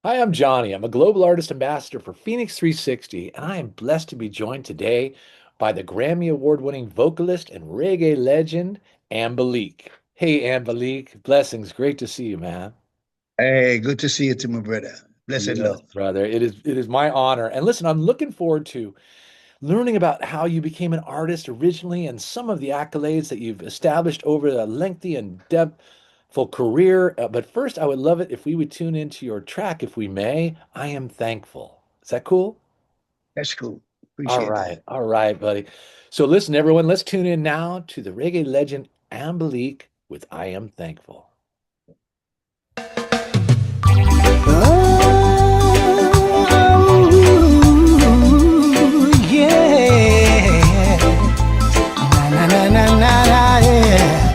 Hi, I'm Johnny. I'm a global artist ambassador for FENIX360, and I am blessed to be joined today by the Grammy Award-winning vocalist and reggae legend, AMBELIQUE. Hey, AMBELIQUE, blessings. Great to see you, man. Hey, good to see you too, my brother. Blessed Yes, love. brother. It is my honor. And listen, I'm looking forward to learning about how you became an artist originally and some of the accolades that you've established over a lengthy and depthful career. But first, I would love it if we would tune into your track, if we may. I am thankful. Is that cool? That's cool. Appreciate that. All right, buddy. So listen, everyone, let's tune in now to the reggae legend Ambelique with I Am Thankful. Oh, yeah. Na, na, na, na, na, yeah.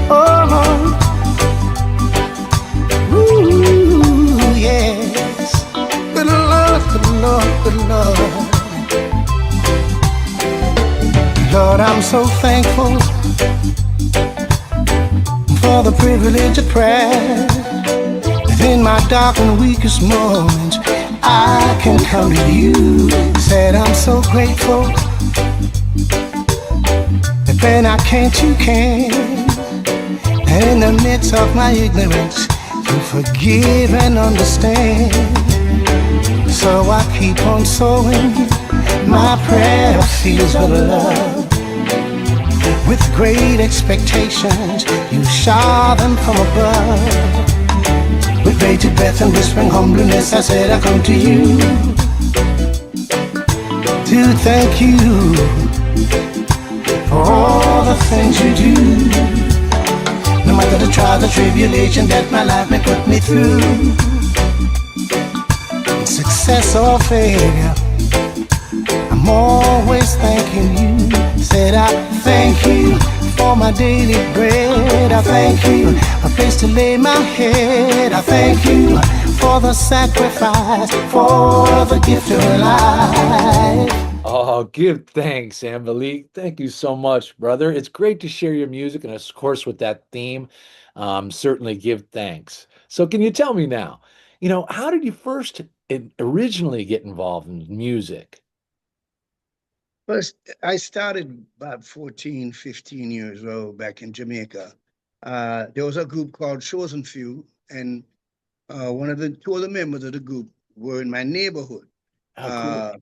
Oh, yes. Good Lord, good Lord, good Lord. Lord, I'm so thankful for the privilege of prayer. In my dark and weakest moments, I can come to you. Said I'm so grateful that when I can't, you can. And in the midst of my ignorance, you forgive and understand. So I keep on sowing my prayer fields of love. With great expectations, you shower them from above. With bated breath and whispering humbleness, I said I come to you to thank you for all the things you do. No matter the trials, the tribulation that my life may put me through, success or failure, I'm always thanking you. Said I thank you for my daily bread. I thank you, a place to lay my head. I thank you for the sacrifice, for the gift of life. Oh, give thanks, Ambelique. Thank you so much, brother. It's great to share your music, and of course, with that theme, certainly give thanks. So, can you tell me now, how did you first originally get involved in music? First, I started about 14, 15 years old back in Jamaica. There was a group called Chosen Few, and two of the members of the group were in my neighborhood. Oh, cool. Uh,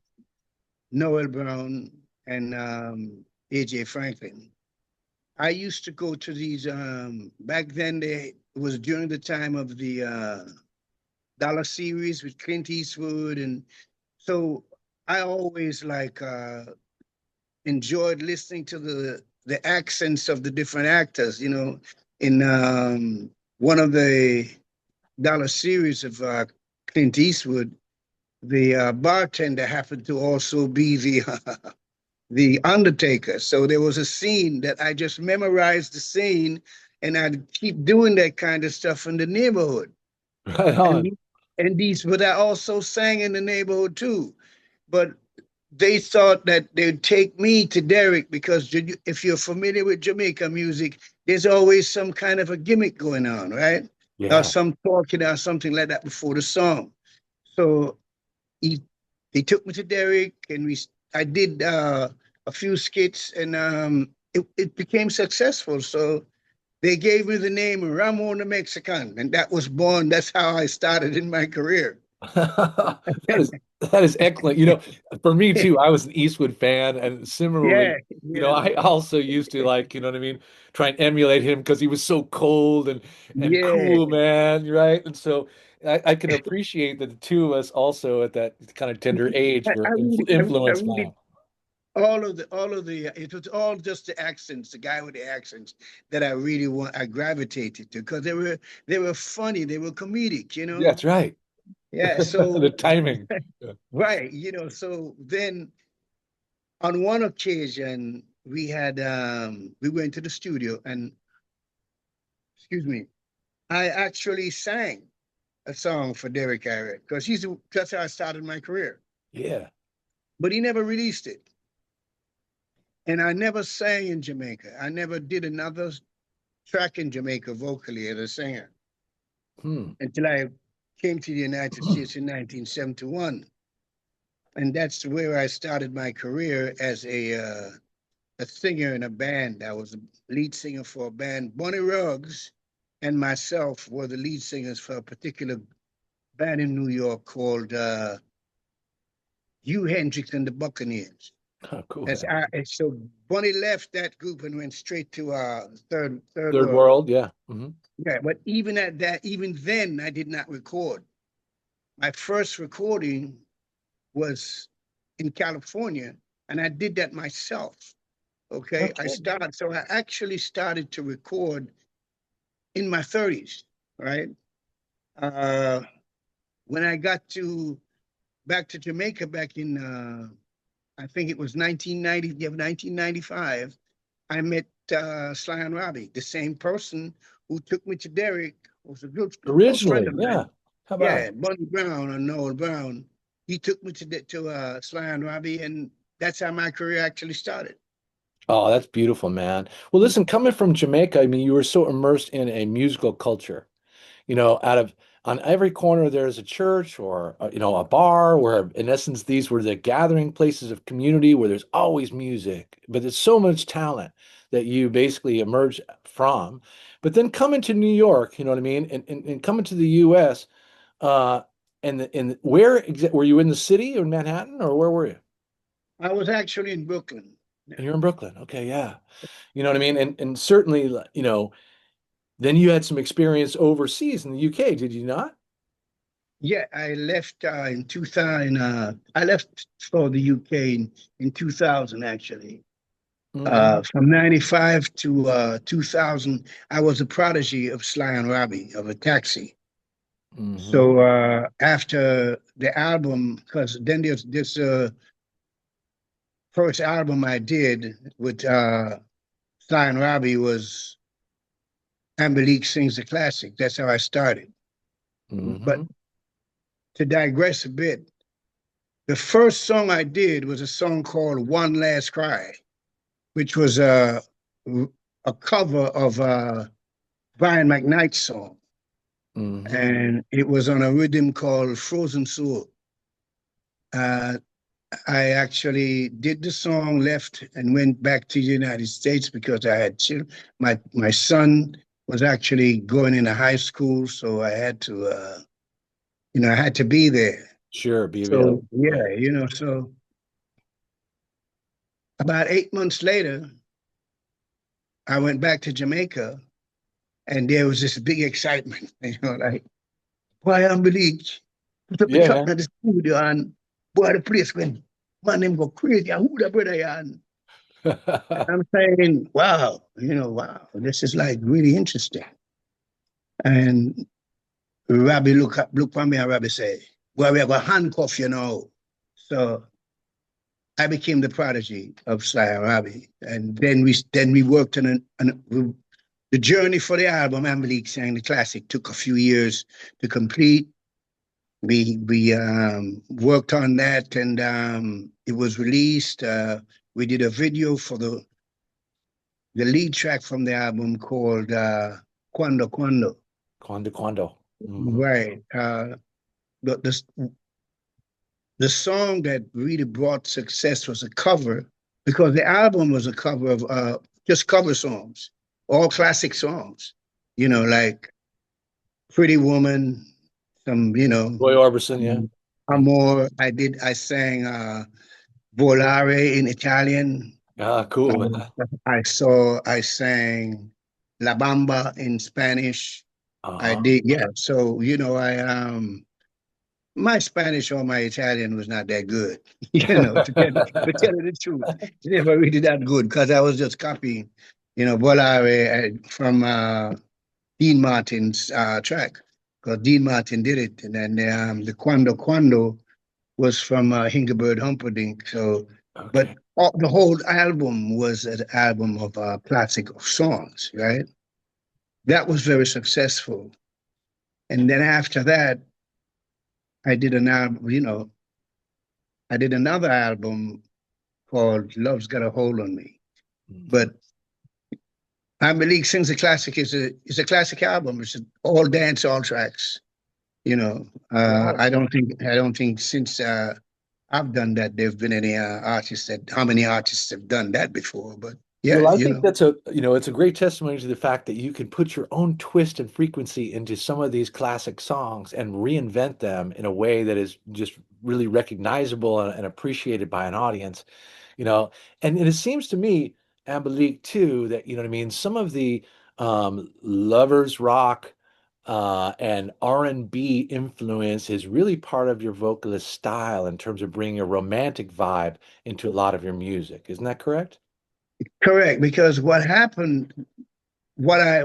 Noel Brown and AJ Franklin. I used to go to these back then it was during the time of the dollar series with Clint Eastwood, and so I always enjoyed listening to the accents of the different actors. In one of the dollar series of Clint Eastwood, the bartender happened to also be the Undertaker. So there was a scene that I just memorized the scene, and I'd keep doing that kind of stuff in the neighborhood. Right And on. the- but I also sang in the neighborhood too. But they thought that they'd take me to Derek because if you're familiar with Jamaica music, there's always some kind of a gimmick going on, right? Or Yeah. some talking or something like that before the song. So he they took me to Derek, and I did a few skits, and it became successful. So they gave me the name Ramon the Mexican, and that was born. That's how I started in my career. That is that is excellent. For me too, I was an Eastwood fan, and Yeah, similarly, yeah, I also used to like, what I mean, try and emulate him because he was so cold and yeah. cool, man, right? And so I can appreciate that the two of us also at that kind of tender age were I influenced by really, him. it was all just the accents, the guy with the accents that I gravitated to because they were funny, they were comedic, Yeah, that's right. Yeah, The so timing. Yeah. right, so then on one occasion we went to the studio, and excuse me, I actually sang a song for Derek Garrett because that's how I started my career. Yeah. But he never released it. And I never sang in Jamaica. I never did another track in Jamaica vocally as a singer Hmm. until I came to the United States in 1971. And that's where I started my career as a singer in a band. I was a lead singer for a band. Bonnie Ruggs and myself were the lead singers for a particular band in New York called Hugh Hendricks and the Buccaneers. Oh, cool. And so Bonnie left that group and went straight to third Third world. world, yeah. Mm-hmm. Yeah, but even then, I did not record. My first recording was in California, and I did that myself. Okay, so I actually started to record in my 30s, right? When I got back to Jamaica back in I think it was 1995, I met Sly and Robbie, the same person who took me to Derek, was a good friend Originally, of yeah. mine. How about Yeah, Bunny Brown or Noel Brown. He took me to Sly and Robbie, and that's how my career actually started. Oh, that's beautiful, man. Well, listen, coming from Jamaica, I mean, you were so immersed in a musical culture. Out of on every corner there's a church or a bar where in essence these were the gathering places of community where there's always music, but there's so much talent that you basically emerge from. But then coming to New York, you know what I mean, and coming to the U.S. uh and were you in the city or Manhattan or where were you? I was actually in Brooklyn. And you're in Brooklyn. Okay, yeah. You know what I mean? And certainly, then you had some experience overseas in the UK, did you not? Yeah, I left in 2000. I left for the UK in 2000, actually. Hmm. From 95 to 2000, I was a prodigy of Sly and Robbie, of a taxi. Hmm. So after the album, because then there's this first album I did with Sly and Robbie was Ambelique Sings the Classic. That's how I started. But Hmm. to digress a bit, the first song I did was a song called One Last Cry, which was a cover of Brian McKnight's song. Hmm. And it was on a rhythm called Frozen Soul. Uh, I actually did the song, left, and went back to the United States because I had children. My son was actually going into high school, so I had to, I had to be there. Sure, BBL. So yeah, Right. so about 8 months later, I went back to Jamaica, and there was this big excitement, like, why Unbelieved? Put up the Yeah, truck man. at the studio, and boy, the place went, man, them go crazy. And who the brother, and I'm saying, wow, wow, this is like really interesting. And Robbie look for me, and Robbie say, well, we have a handcuff, So I became the prodigy of Sly and Robbie. And then we worked on the journey for the album, Ambelique sang the classic, took a few years to complete. We worked on that, and it was released. We did a video for the lead track from the album called Quando Quando. Quando, quando. Hmm. Right. The the song that really brought success was a cover, because the album was a cover of just cover songs, all classic songs, like Pretty Woman, some, Roy Orbison, yeah. Amor. I sang Volare in Italian. Ah, cool, Um, man. I sang La Bamba in Spanish. I Uh-huh. did, yeah. So, my Spanish or my Italian was not that good, to tell you the truth. It never really that good because I was just copying, Volare from Dean Martin's track, because Dean Martin did it. And then the Quando Quando was from Hingebird Humperdinck. So, but Okay. the whole album was an album of classic songs, right? That was very successful. And then after that, I did an album, I did another album called Love's Got a Hold on Me. Mhm. But Amber League Sings a Classic is a classic album. It's all dance, all tracks. You know, Right. I don't think since I've done that, there've been any artists that how many artists have done that before. But yeah, Well, I you think know, that's it's a great testimony to the fact that you can put your own twist and frequency into some of these classic songs and reinvent them in a way that is just really recognizable and appreciated by an audience, you know. And it seems to me, Ambelique, too, that, you know what I mean, some of the lovers rock and R&B influence is really part of your vocalist style in terms of bringing a romantic vibe into a lot of your music. Isn't that correct? correct. Because what happened, what I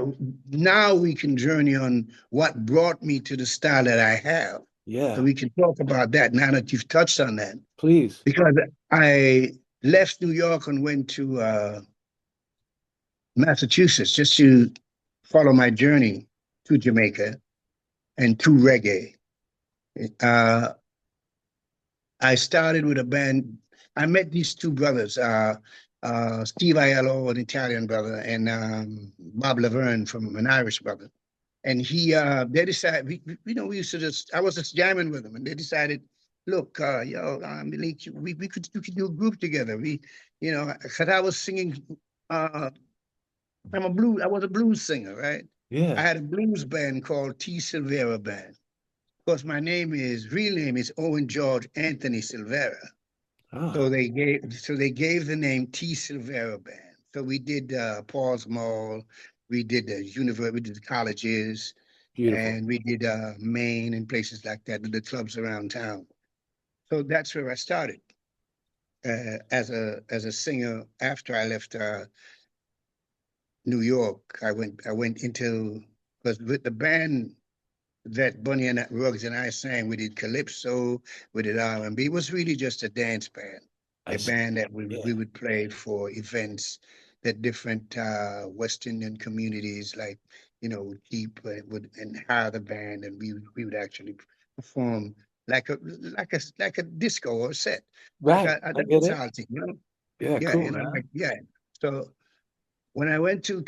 now we can journey on what brought me to the style that I have. So Yeah. we can talk about that now that you've touched on that. Please. Because I left New York and went to Massachusetts just to follow my journey to Jamaica and to reggae. Uh, I started with a band. I met these two brothers, Steve Aiello, an Italian brother, and Bob Laverne from an Irish brother. And they decided, we used to just, I was just jamming with them, and they decided, look, Malik, we could do a group together. Because I was singing, uh, I was a blues singer, right? I Yeah. had a blues band called T. Silvera Band. Of course, my real name is Owen George Anthony Silvera. Ah, So they gave the name T. Silvera Band. So we did Paul's Mall, we did the university, we did the colleges, beautiful. and we did Maine and places like that, the clubs around town. So that's where I started as a singer. After I left New York, I went into because with the band that Bunny and Ruggs and I sang. We did calypso, we did R&B. It was really just a dance band, I a see. band that we Yeah. would play for events that different West Indian communities, like would keep would and hire the band, and we would actually perform like a disco or a set, like Right. a I get dance it. hall thing, Yeah, yeah, cool, man. like yeah. So when I went to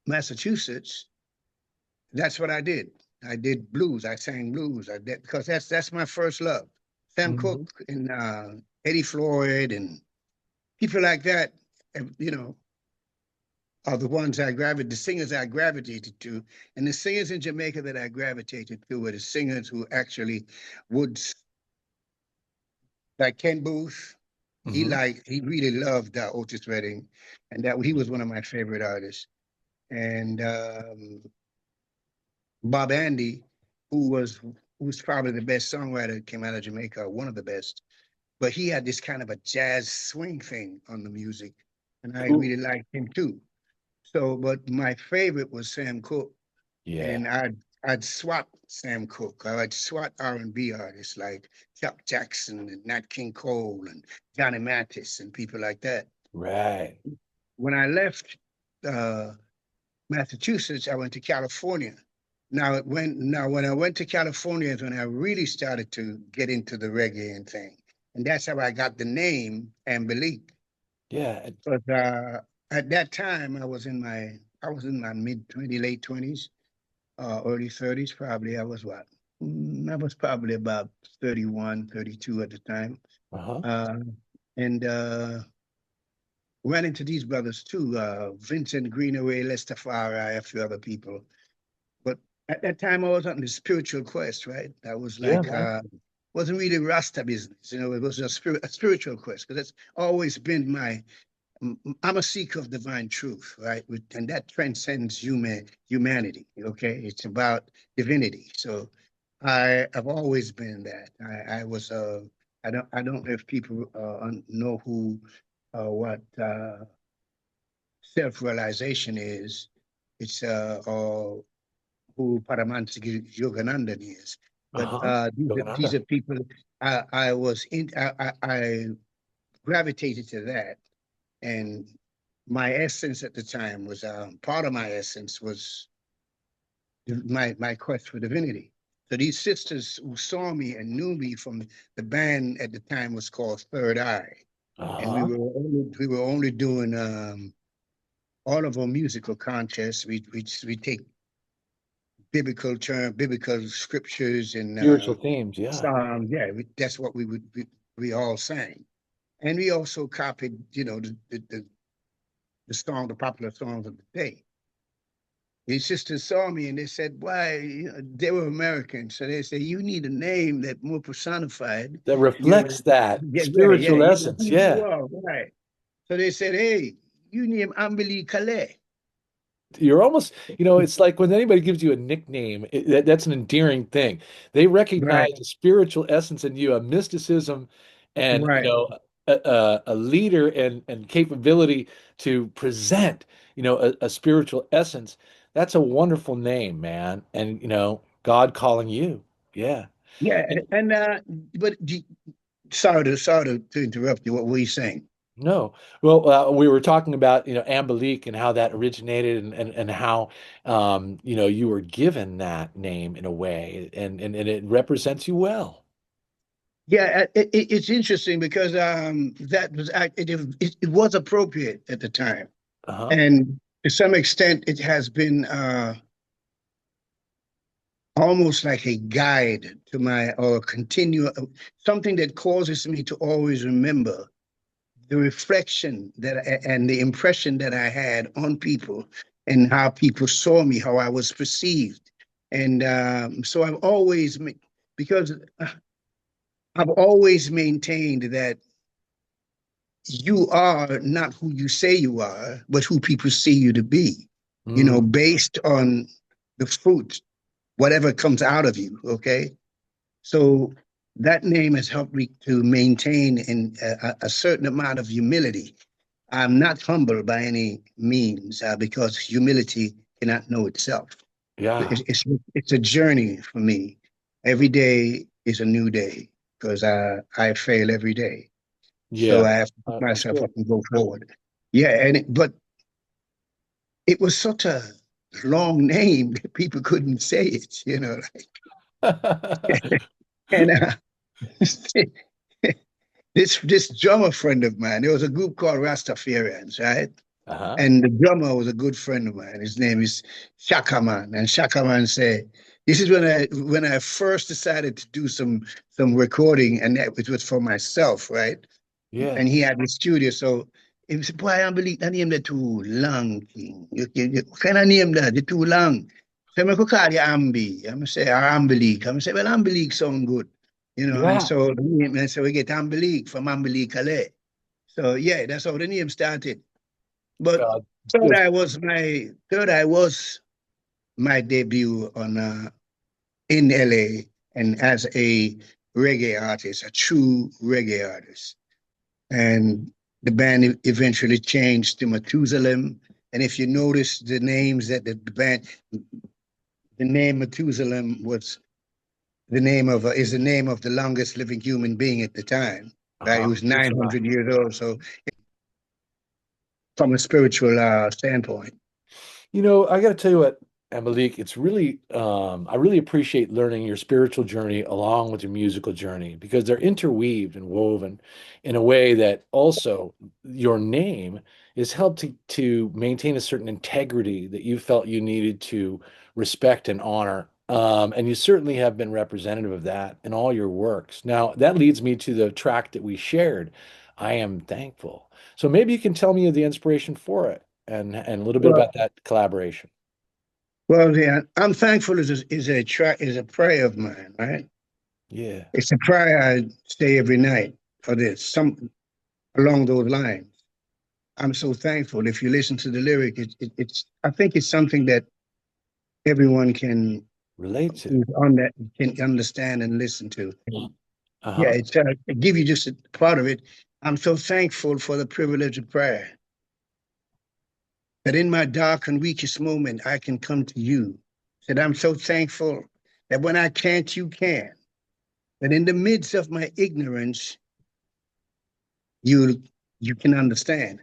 Massachusetts, that's what I did. I did blues. I sang blues. I did because that's my first love. Sam Hmm. Cooke and Eddie Floyd and people like that, you know, are the ones the singers I gravitated to. And the singers in Jamaica that I gravitated to were the singers who actually would, like Ken Booth. Hmm. He really loved Otis Redding, and that he was one of my favorite artists. And Bob Andy, who was probably the best songwriter that came out of Jamaica, one of the best. But he had this kind of a jazz swing thing on the music, and I Cool. really liked him too. So, but my favorite was Sam Cooke, Yeah. and I'd swap Sam Cooke. I'd swap R&B artists like Chuck Jackson and Nat King Cole and Johnny Mathis and people like that. Right. When I left uh, Massachusetts, I went to California. Now when I went to California is when I really started to get into the reggae and thing, and that's how I got the name Ambelique. Yeah. But at that time, I was in my late 20s, early 30s. Probably I was what? I was probably about 31, 32 at the time, Uh-huh. uh, and ran into these brothers too, Vincent Greenaway, Lester Farrar, a few other people. But at that time, I was on the spiritual quest, right? I was Yeah, like, man. wasn't really Rasta business, it was a spiritual quest because that's always been I'm a seeker of divine truth, right? And that transcends humanity. Okay, it's about divinity. So I've always been that. I was I don't know if people know what self realization is. It's or who Paramahansa Yogananda is. But Uh-huh. these Yogananda. are people I gravitated to that, and my essence at the time was part of my essence was my quest for divinity. So these sisters who saw me and knew me from the band at the time was called Third Eye, and Uh-huh. we were only doing all of our musical contests. We take biblical term, biblical scriptures and Spiritual themes, yeah. psalms. Yeah, that's what we all sang, and we also copied, the song, the popular songs of the day. His sisters saw me and they said, "Why?" They were Americans, so they said, "You need a name that more personified That your, reflects that yeah, yeah, yeah, spiritual essence, who you yeah. are, right?" So they said, "Hey, you name AMBELIQUE." You're almost, it's like when anybody gives you a nickname, that's an endearing thing. They recognize Right, a spiritual essence in you, a mysticism, and right. a leader and capability to present, a spiritual essence. That's a wonderful name, man. And God calling you, yeah. Yeah, And and but sorry to interrupt you. What were you saying? no, well, we were talking about Ambelique and how that originated and how you were given that name in a way and it represents you well. Yeah, it's interesting because that was it was appropriate at the time, Uh-huh. and to some extent, it has been almost like a guide to my or continue something that causes me to always remember the reflection and the impression that I had on people and how people saw me, how I was perceived, and so because I've always maintained that you are not who you say you are, but who people see you to be, Mm, based on the fruit, whatever comes out of you. Okay. So that name has helped me to maintain a certain amount of humility. I'm not humble by any means because humility cannot know itself. yeah. It's a journey for me. Every day is a new day because I fail every day. So Yeah. I have to pick myself Understood. up and go forward. Yeah, but it was such a long name that people couldn't say it. And this drummer friend of mine, there was a group called Rastafarians, right? Uh-huh. And the drummer was a good friend of mine. His name is Shakaman. And Shakaman said, "This is when I first decided to do some recording, and it was for myself, right? Yeah. And he had the studio. So he said, boy, I believe that name that too long, King. What kind of name that? It's too long. So I could call you Ambi. I'm say, or Ambelique. I'm say, well, Ambelique sound good. And Yeah. so we get Ambelique from Ambelique Calais. So yeah, that's how the name started. But Uh, third that's- eye was my debut on in LA and as a reggae artist, a true reggae artist. And the band eventually changed to Methuselah. And if you notice the names that the band, the name Methuselah was is the name of the longest living human being at the time. Right, he uh-huh. was Methuselah. 900 years old. So from a spiritual standpoint, I got to tell you what, Malik, it's really, I really appreciate learning your spiritual journey along with your musical journey because they're interweaved and woven in a way that also your name is helped to maintain a certain integrity that you felt you needed to respect and honor. And you certainly have been representative of that in all your works. Now, that leads me to the track that we shared. I am thankful. So maybe you can tell me the inspiration for it and a little bit well, about that collaboration. yeah, I'm thankful is a prayer of mine. Right, Yeah, it's a prayer I say every night for this. Some along those lines. I'm so thankful. If you listen to the lyric, it's I think it's something that everyone relate to. who's on that can understand and listen to. Yeah, Uh-huh. it's give you just a part of it. I'm so thankful for the privilege of prayer that in my dark and weakest moment I can come to you. That I'm so thankful that when I can't, you can. That in the midst of my ignorance, you you can understand.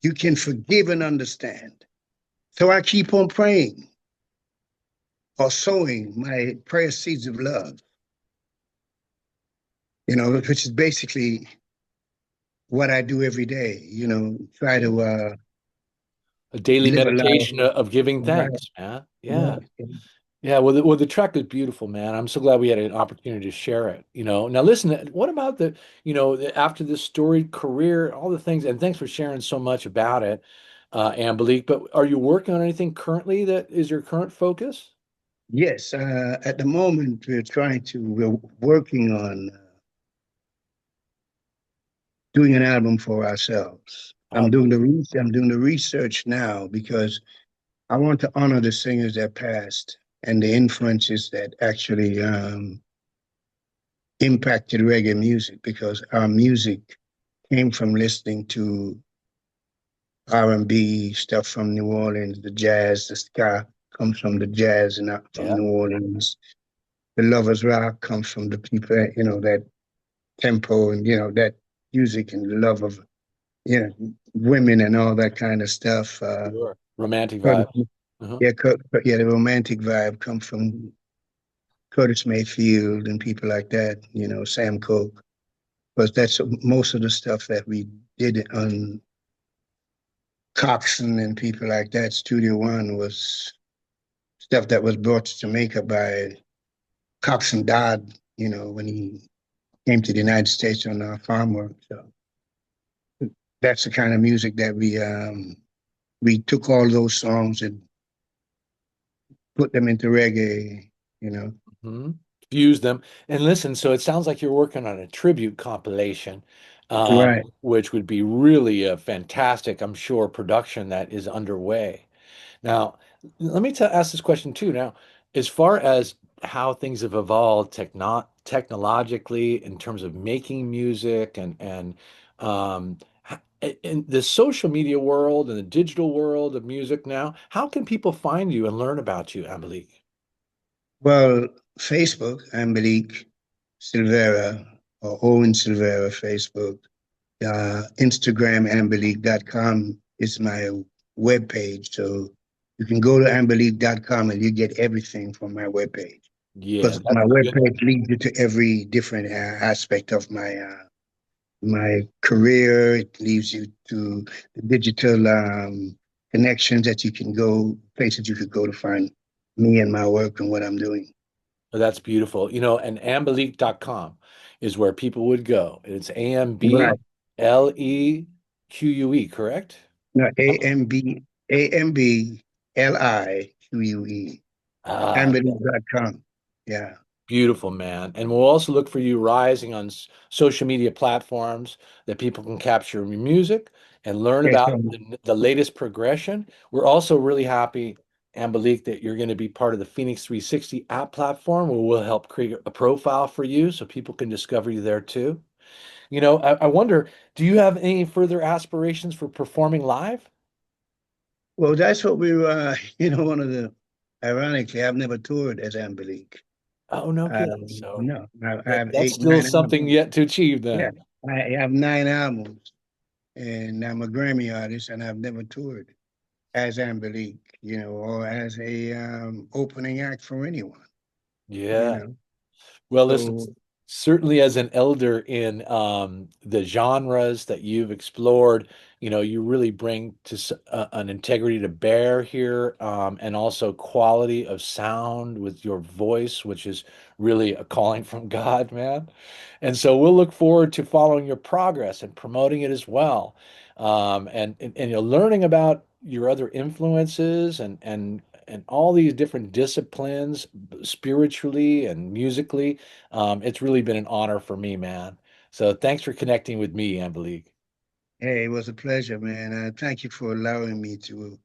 You can forgive and understand. So I keep on praying or sowing my prayer seeds of love, which is basically what I do every day, try to A daily live a life. meditation of giving Right, thanks, man. Yeah. right. Yeah, well, the track is beautiful, man. I'm so glad we had an opportunity to share it. Now listen, what about after this storied career, all the things, and thanks for sharing so much about it, Ambelique. But are you working on anything currently that is your current focus? Yes, at the moment we're working on doing an album for ourselves. Oh, I'm doing the research now because I want to honor the singers that passed and the influences that actually impacted reggae music, because our music came from listening to R&B stuff from New Orleans, the jazz, the ska comes from the jazz and not from yeah, New Orleans. The lovers rock comes from the people, that tempo and that music and the love of women and all that kind of stuff. sure. Romantic Curtis, vibes. Uh-huh. yeah, the romantic vibe comes from Curtis Mayfield and people like that. Sam Cooke. But that's most of the stuff that we did on Coxon and people like that. Studio One was stuff that was brought to Jamaica by Coxon Dodd, when he came to the United States on our farm work. So that's the kind of music that we took all those songs and put them into reggae. Hmm. Fuse them. And listen, so it sounds like you're working on a tribute compilation, Right. which would be really a fantastic, I'm sure, production that is underway. Now, let me ask this question too. Now, as far as how things have evolved technologically in terms of making music and in the social media world and the digital world of music now, how can people find you and learn about you, Ambelique? Well, Facebook, Ambelique Silvera, or Owen Silvera, Facebook. Instagram, ambelique.com is my webpage. So you can go to ambelique.com and you get everything from my webpage. Yeah, Because that's my good. webpage leads you to every different aspect of my career. It leads you to the digital connections that you can go, places you could go to find me and my work and what I'm doing. That's beautiful. And ambelique.com is where people would go. It's Right. AMBELIQUE, correct? No, AMBLIQUE. Ah, Ambulance.com. Yeah. beautiful, man. And we'll also look for you rising on social media platforms that people can capture your music and learn Yes, about the latest progression. We're also really happy, Ambelique, that you're going to be part of the Phoenix 360 app platform where we'll help create a profile for you so people can discover you there too. I wonder, do you have any further aspirations for performing live? well, that's what we were, one of the, ironically, I've never toured as Ambelique. Oh, no kidding. So No, I have that's eight, still nine something albums. yet to achieve Yeah. then. I have 9 albums and I'm a Grammy artist and I've never toured as Ambelique, or as a opening act for anyone, you Yeah. know. Well, listen, So, certainly as an elder in the genres that you've explored, you really bring an integrity to bear here, and also quality of sound with your voice, which is really a calling from God, man. And so we'll look forward to following your progress and promoting it as well, and learning about your other influences and all these different disciplines, spiritually and musically. It's really been an honor for me, man. So thanks for connecting with me, Angelique. hey, it was a pleasure, man. Thank you for allowing me to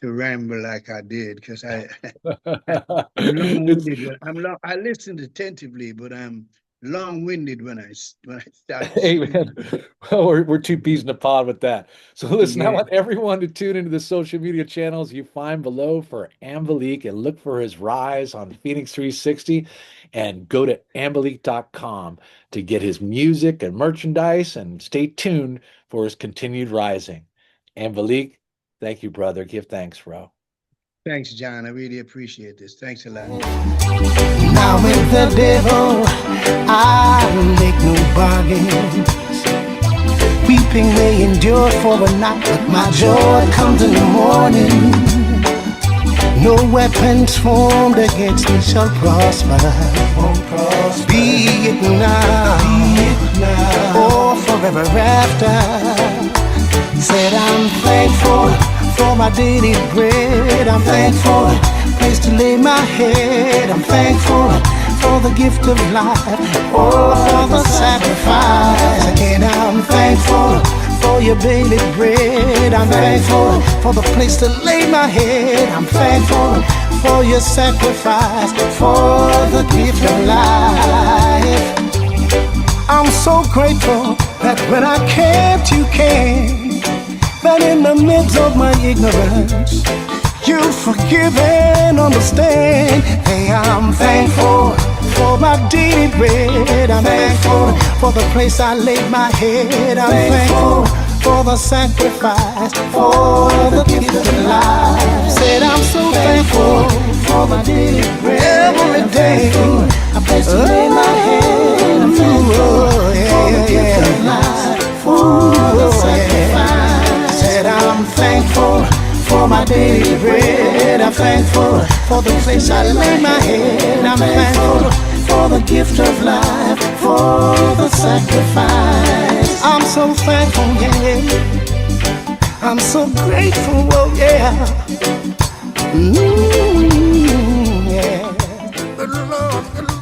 ramble like I did, because I'm It's long-winded. I listened attentively, but I'm long-winded when I start to Hey speak. man, well, we're two peas in a pod with that. So listen, I Yeah, want everyone to tune into the social media channels you find below for Ambelique and look for his rise on Phoenix 360 and go to ambelique.com to get his music and merchandise and stay tuned for his continued rising. Ambelique, thank you, brother. Give thanks, bro. thanks, John. I really appreciate this. Thanks a lot. Now with the devil, I make no bargains. Weeping may endure for a night, but my joy comes in the morning. No weapons formed against me shall prosper. Be it now, or forever after. Said I'm thankful for my daily bread. I'm thankful, place to lay my head. I'm thankful for the gift of life, oh, for the sacrifice. Again, I'm thankful for your daily bread. I'm thankful for the place to lay my head. I'm thankful for your sacrifice, for the gift of life. I'm so grateful that when I can't, you can. That in the midst of my ignorance, you forgive and understand. Hey, I'm thankful for my daily bread. I'm thankful for the place I laid my head. I'm thankful for the sacrifice, for the gift of life. Said I'm so thankful for my daily bread. Every day, a place to lay my head. I'm thankful for the gift of life, for the sacrifice. Said I'm thankful for my daily bread. I'm thankful for the place I lay my head. I'm thankful for the gift of life, for the sacrifice. I'm so thankful, yeah. I'm so grateful, oh yeah. Yeah. Good Lord, good Lord.